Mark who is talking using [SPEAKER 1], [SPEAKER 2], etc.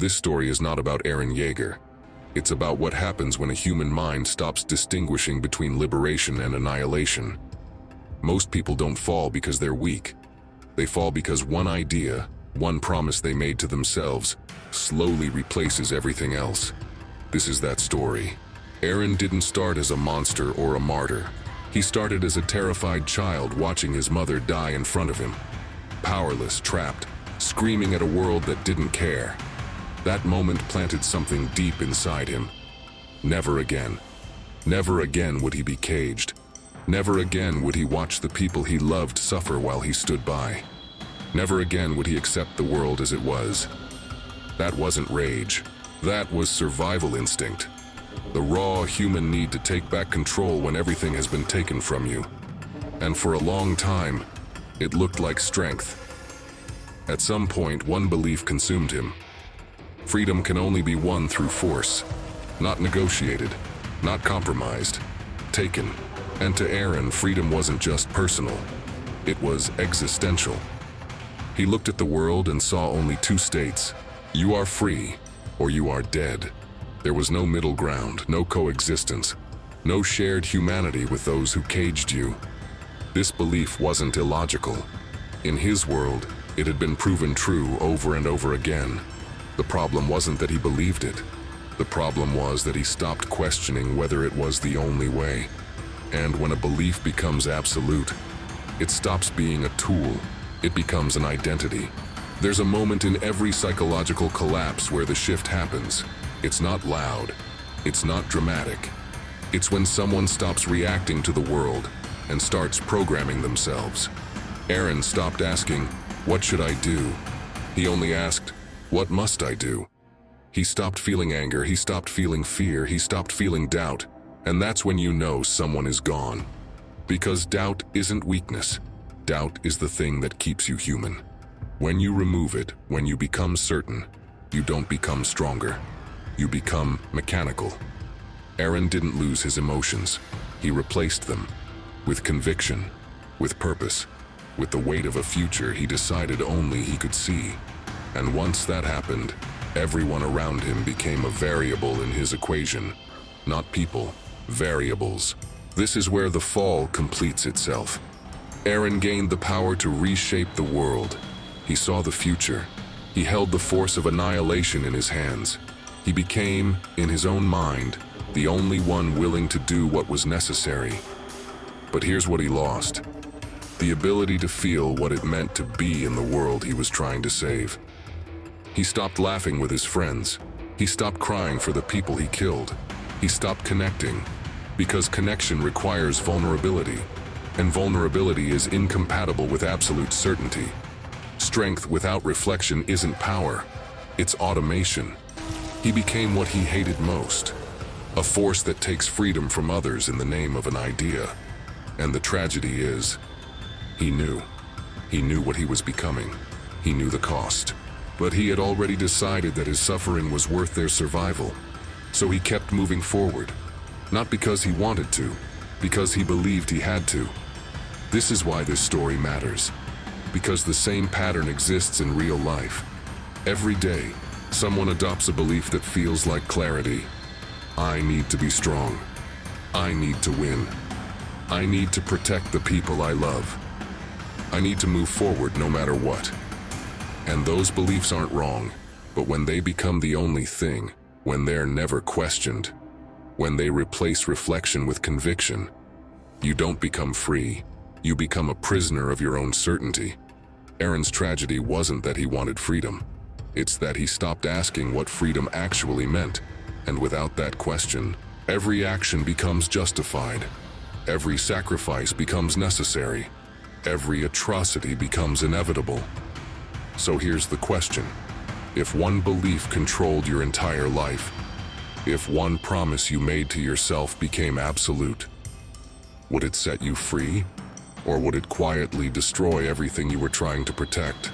[SPEAKER 1] This story is not about Eren Yeager. It's about what happens when a human mind stops distinguishing between liberation and annihilation. Most people don't fall because they're weak. They fall because one idea, one promise they made to themselves, slowly replaces everything else. This is that story. Eren didn't start as a monster or a martyr. He started as a terrified child watching his mother die in front of him. Powerless, trapped, screaming at a world that didn't care. That moment planted something deep inside him. Never again. Never again would he be caged. Never again would he watch the people he loved suffer while he stood by. Never again would he accept the world as it was. That wasn't rage. That was survival instinct. The raw human need to take back control when everything has been taken from you. And for a long time, it looked like strength. At some point, one belief consumed him. Freedom can only be won through force, not negotiated, not compromised, taken. And to Eren, freedom wasn't just personal, it was existential. He looked at the world and saw only two states. You are free, or you are dead. There was no middle ground, no coexistence, no shared humanity with those who caged you. This belief wasn't illogical. In his world, it had been proven true over and over again. The problem wasn't that he believed it. The problem was that he stopped questioning whether it was the only way. And when a belief becomes absolute, it stops being a tool. It becomes an identity. There's a moment in every psychological collapse where the shift happens. It's not loud. It's not dramatic. It's when someone stops reacting to the world and starts programming themselves. Eren stopped asking, "What should I do?" He only asked, "What must I do?" He stopped feeling anger, he stopped feeling fear, he stopped feeling doubt. And that's when you know someone is gone. Because doubt isn't weakness. Doubt is the thing that keeps you human. When you remove it, when you become certain, you don't become stronger. You become mechanical. Eren didn't lose his emotions. He replaced them with conviction, with purpose, with the weight of a future he decided only he could see. And once that happened, everyone around him became a variable in his equation. Not people, variables. This is where the fall completes itself. Eren gained the power to reshape the world. He saw the future. He held the force of annihilation in his hands. He became, in his own mind, the only one willing to do what was necessary. But here's what he lost: the ability to feel what it meant to be in the world he was trying to save. He stopped laughing with his friends. He stopped crying for the people he killed. He stopped connecting, because connection requires vulnerability, and vulnerability is incompatible with absolute certainty. Strength without reflection isn't power, it's automation. He became what he hated most, a force that takes freedom from others in the name of an idea. And the tragedy is, he knew. He knew what he was becoming. He knew the cost. But he had already decided that his suffering was worth their survival. So he kept moving forward, not because he wanted to, because he believed he had to. This is why this story matters, because the same pattern exists in real life. Every day, someone adopts a belief that feels like clarity. I need to be strong. I need to win. I need to protect the people I love. I need to move forward no matter what. And those beliefs aren't wrong, but when they become the only thing, when they're never questioned, when they replace reflection with conviction, you don't become free. You become a prisoner of your own certainty. Eren's tragedy wasn't that he wanted freedom. It's that he stopped asking what freedom actually meant. And without that question, every action becomes justified. Every sacrifice becomes necessary. Every atrocity becomes inevitable. So here's the question. If one belief controlled your entire life, if one promise you made to yourself became absolute, would it set you free? Or would it quietly destroy everything you were trying to protect?